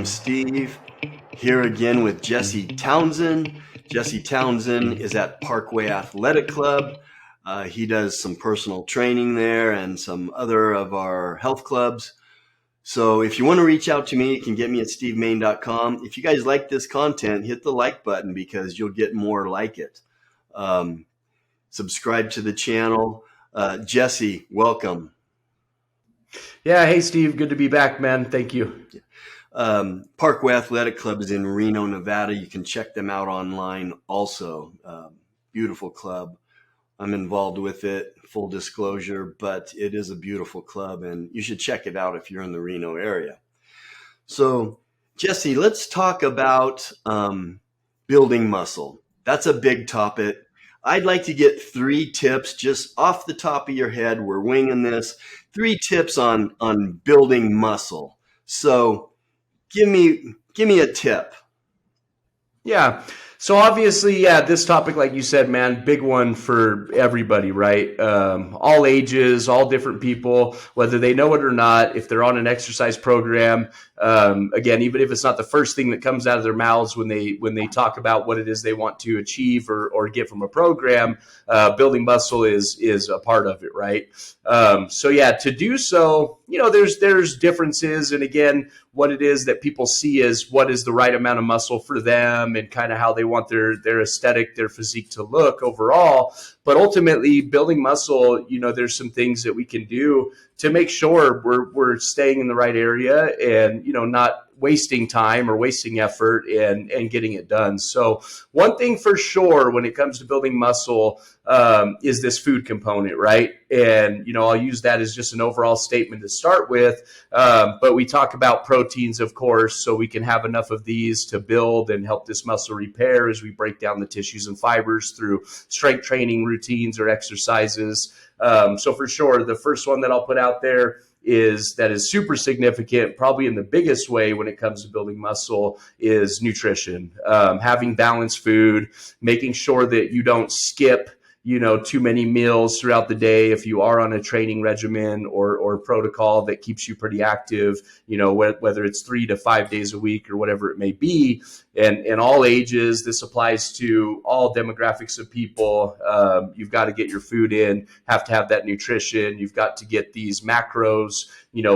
I'm Steve, here again with Jesse Townsend. Jesse Townsend is at Parkway Athletic Club. He does some personal training there and some other of our health clubs. So if you want to reach out to me, you can get me at stevemain.com. If you guys like this content, hit the like button because you'll get more like it. Subscribe to the channel. Jesse, welcome. Yeah. Hey, Steve. Good to be back, man. Thank you. Parkway Athletic Club is in Reno, Nevada. You can check them out online also. Beautiful club. I'm involved with it, full disclosure, but it is a beautiful club and you should check it out if you're in the Reno area. So, Jesse, let's talk about building muscle. That's a big topic. I'd like to get 3 tips just off the top of your head. We're winging this. 3 tips on building muscle. So give me a tip. Yeah. So obviously, this topic, like you said, man, big one for everybody, right? All ages, all different people, whether they know it or not, if they're on an exercise program, again, even if it's not the first thing that comes out of their mouths when they talk about what it is they want to achieve or get from a program, building muscle is a part of it, right? So yeah, to do so, there's differences, and again, what it is that people see as what is the right amount of muscle for them and kind of how they want their aesthetic, their physique to look overall. But ultimately, building muscle, there's some things that we can do to make sure we're staying in the right area and, not wasting time or wasting effort and getting it done. So one thing for sure when it comes to building muscle is this food component, right? And, I'll use that as just an overall statement to start with. But we talk about proteins, of course, so we can have enough of these to build and help this muscle repair as we break down the tissues and fibers through strength training routines or exercises. So for sure, the first one that I'll put out there is super significant, probably in the biggest way when it comes to building muscle, is nutrition. Having balanced food, making sure that you don't skip too many meals throughout the day if you are on a training regimen or protocol that keeps you pretty active, whether it's 3 to 5 days a week or whatever it may be. And in all ages, this applies to all demographics of people. You've got to get your food in, have to have that nutrition. You've got to get these macros,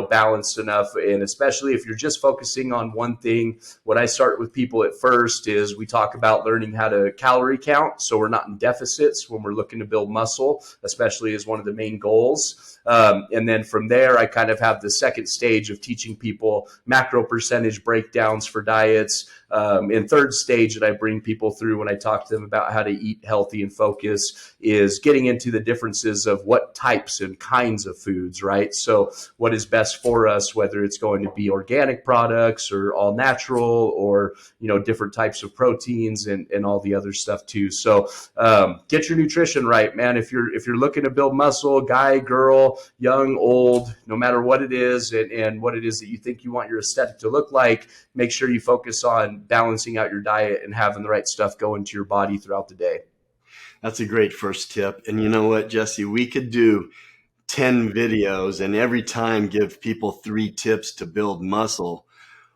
balanced enough. And especially if you're just focusing on one thing, what I start with people at first is we talk about learning how to calorie count. So we're not in deficits when we're looking to build muscle, especially as one of the main goals. And then from there, I kind of have the second stage of teaching people macro percentage breakdowns for diets. And third stage that I bring people through when I talk to them about how to eat healthy and focus is getting into the differences of what types and kinds of foods, right? So what is best for us, whether it's going to be organic products or all natural or, different types of proteins and all the other stuff too. So get your nutrition right, man. If you're looking to build muscle, guy, girl, young, old, no matter what it is and what it is that you think you want your aesthetic to look like, make sure you focus on balancing out your diet and having the right stuff go into your body throughout the day. That's a great first tip. And you know what, Jesse, we could do 10 videos and every time give people 3 tips to build muscle.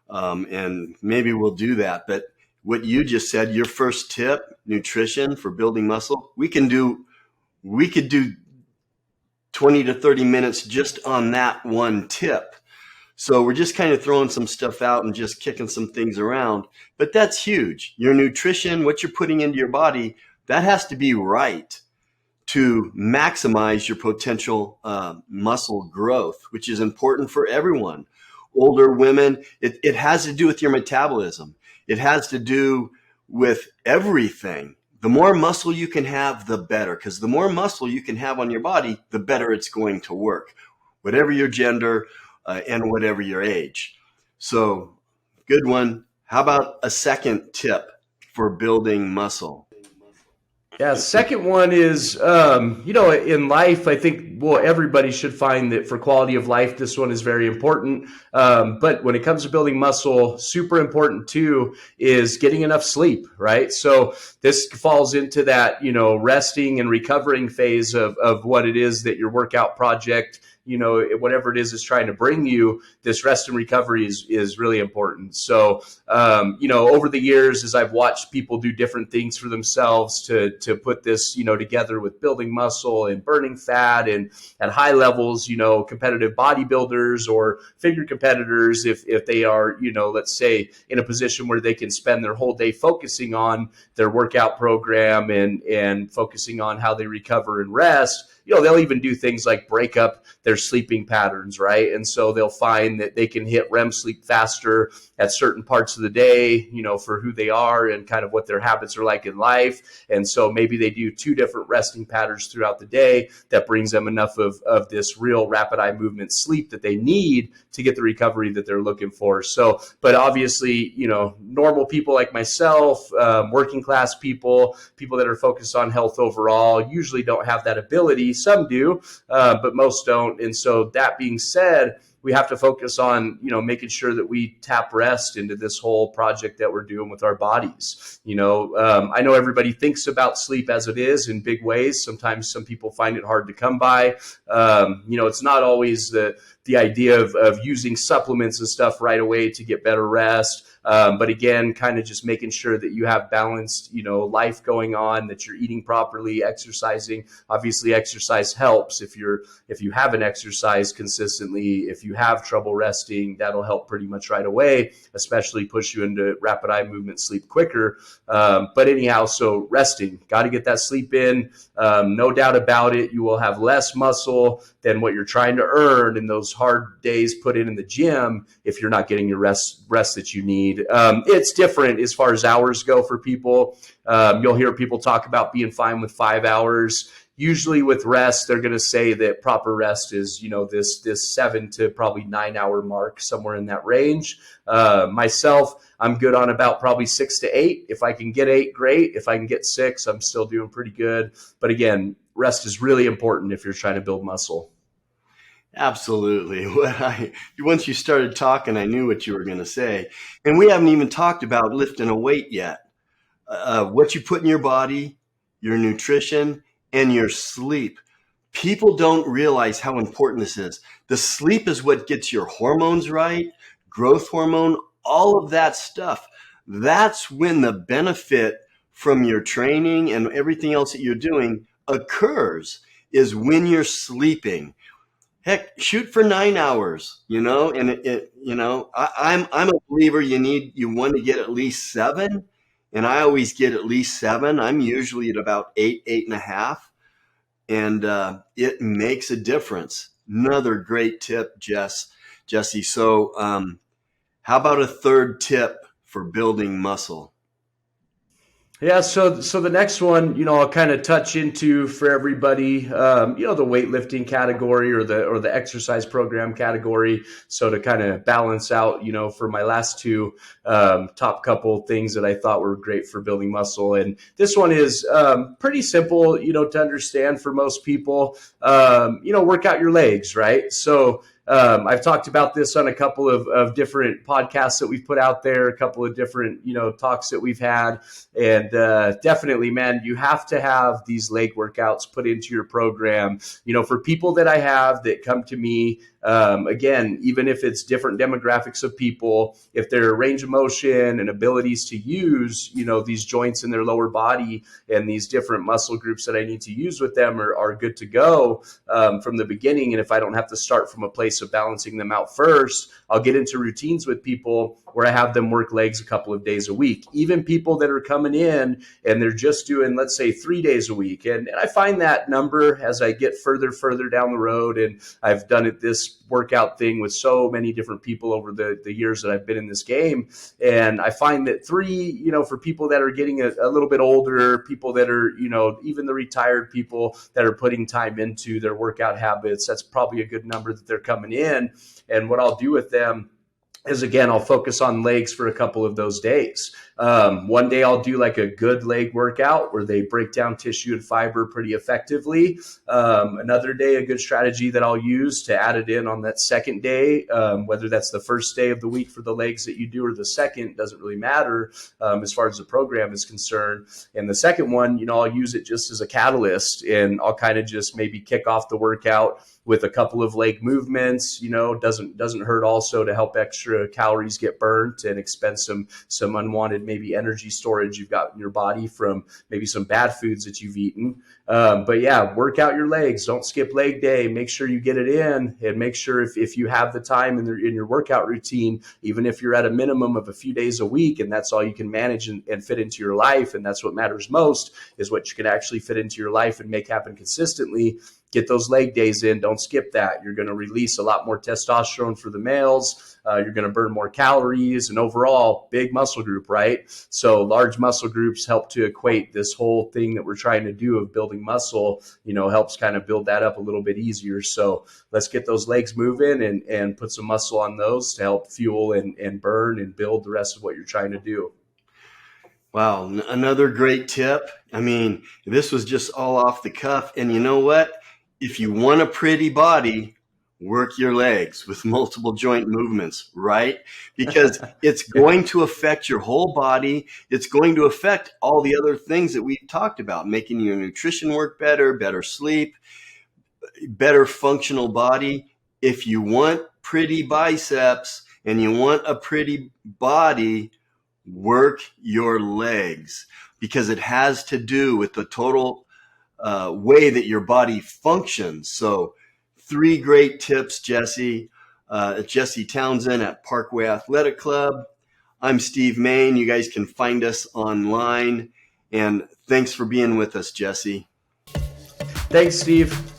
And maybe we'll do that. But what you just said, your first tip, nutrition for building muscle, we could do 20 to 30 minutes just on that one tip. So we're just kind of throwing some stuff out and just kicking some things around. But that's huge. Your nutrition, what you're putting into your body, that has to be right to maximize your potential muscle growth, which is important for everyone. Older women, it has to do with your metabolism. It has to do with everything. The more muscle you can have, the better, because the more muscle you can have on your body, the better it's going to work, whatever your gender and whatever your age. So good one. How about a second tip for building muscle? Yeah, second one is, in life, I think, everybody should find that for quality of life, this one is very important. But when it comes to building muscle, super important too, is getting enough sleep, right? So this falls into that, resting and recovering phase of what it is that your workout project whatever it is trying to bring you, this rest and recovery is really important. So, over the years, as I've watched people do different things for themselves to put this, together with building muscle and burning fat, and at high levels, competitive bodybuilders or figure competitors, if they are, let's say in a position where they can spend their whole day focusing on their workout program and focusing on how they recover and rest, they'll even do things like break up their sleeping patterns, right? And so they'll find that they can hit REM sleep faster at certain parts of the day, for who they are and kind of what their habits are like in life. And so maybe they do 2 different resting patterns throughout the day that brings them enough of this real rapid eye movement sleep that they need to get the recovery that they're looking for. So, but obviously, normal people like myself, working class people that are focused on health overall, usually don't have that ability. Some do, but most don't. And so that being said, we have to focus on, making sure that we tap rest into this whole project that we're doing with our bodies. I know everybody thinks about sleep as it is in big ways. Sometimes some people find it hard to come by. It's not always the idea of using supplements and stuff right away to get better rest. But again, kind of just making sure that you have balanced, life going on, that you're eating properly, exercising. Obviously, exercise helps. If you haven't exercised consistently, if you have trouble resting, that'll help pretty much right away, especially push you into rapid eye movement sleep quicker. But anyhow, so resting, got to get that sleep in. No doubt about it. You will have less muscle than what you're trying to earn in those hard days put in the gym if you're not getting your rest that you need. It's different as far as hours go for people. You'll hear people talk about being fine with 5 hours. Usually with rest, they're going to say that proper rest is, this 7 to probably 9 hour mark, somewhere in that range. Myself, I'm good on about probably 6 to 8. If I can get 8, great. If I can get 6, I'm still doing pretty good. But again, rest is really important if you're trying to build muscle. Absolutely. Once you started talking, I knew what you were going to say. And we haven't even talked about lifting a weight yet. What you put in your body, your nutrition, and your sleep. People don't realize how important this is. The sleep is what gets your hormones right, growth hormone, all of that stuff. That's when the benefit from your training and everything else that you're doing occurs, is when you're sleeping. Heck, shoot for 9 hours, and I'm a believer you want to get at least 7, and I always get at least 7. I'm usually at about 8, 8.5, and it makes a difference. Another great tip, Jesse. So, how about a third tip for building muscle? Yeah, so the next one, I'll kind of touch into for everybody, the weightlifting category or the exercise program category. So to kind of balance out, for my last 2 top couple things that I thought were great for building muscle. And this one is pretty simple, to understand for most people. Work out your legs, right? So I've talked about this on a couple of different podcasts that we've put out there, a couple of different, talks that we've had. And definitely, man, you have to have these leg workouts put into your program. For people that I have that come to me, again, even if it's different demographics of people, if their range of motion and abilities to use, these joints in their lower body and these different muscle groups that I need to use with them are good to go from the beginning. And if I don't have to start from a place of balancing them out first, I'll get into routines with people where I have them work legs a couple of days a week. Even people that are coming in and they're just doing, let's say, 3 days a week. And I find that number as I get further down the road, and I've done this workout thing with so many different people over the years that I've been in this game. And I find that 3, for people that are getting a little bit older, people that are, even the retired people that are putting time into their workout habits, that's probably a good number that they're coming in. And what I'll do with them is, again, I'll focus on legs for a couple of those days. One day I'll do like a good leg workout where they break down tissue and fiber pretty effectively. Another day, a good strategy that I'll use to add it in on that second day, whether that's the first day of the week for the legs that you do or the second, doesn't really matter as far as the program is concerned. And the second one, I'll use it just as a catalyst, and I'll kind of just maybe kick off the workout with a couple of leg movements. Doesn't hurt also to help extra calories get burnt and expend some unwanted maybe energy storage you've got in your body from maybe some bad foods that you've eaten. But yeah, work out your legs. Don't skip leg day. Make sure you get it in, and make sure if you have the time in your workout routine, even if you're at a minimum of a few days a week and that's all you can manage and fit into your life, and that's what matters most, is what you can actually fit into your life and make happen consistently. Get those leg days in. Don't skip that. You're going to release a lot more testosterone for the males. You're going to burn more calories, and overall, big muscle group, right? So large muscle groups help to equate this whole thing that we're trying to do of building muscle, helps kind of build that up a little bit easier. So let's get those legs moving and put some muscle on those to help fuel and burn and build the rest of what you're trying to do. Wow, another great tip. I mean, this was just all off the cuff. And you know what? If you want a pretty body, work your legs with multiple joint movements, right? Because it's going to affect your whole body. It's going to affect all the other things that we've talked about, making your nutrition work better sleep, better functional body. If you want pretty biceps and you want a pretty body, work your legs, because it has to do with the total way that your body functions. So 3 great tips, Jesse. Jesse Townsend at Parkway Athletic Club. I'm Steve Main. You guys can find us online. And thanks for being with us, Jesse. Thanks, Steve.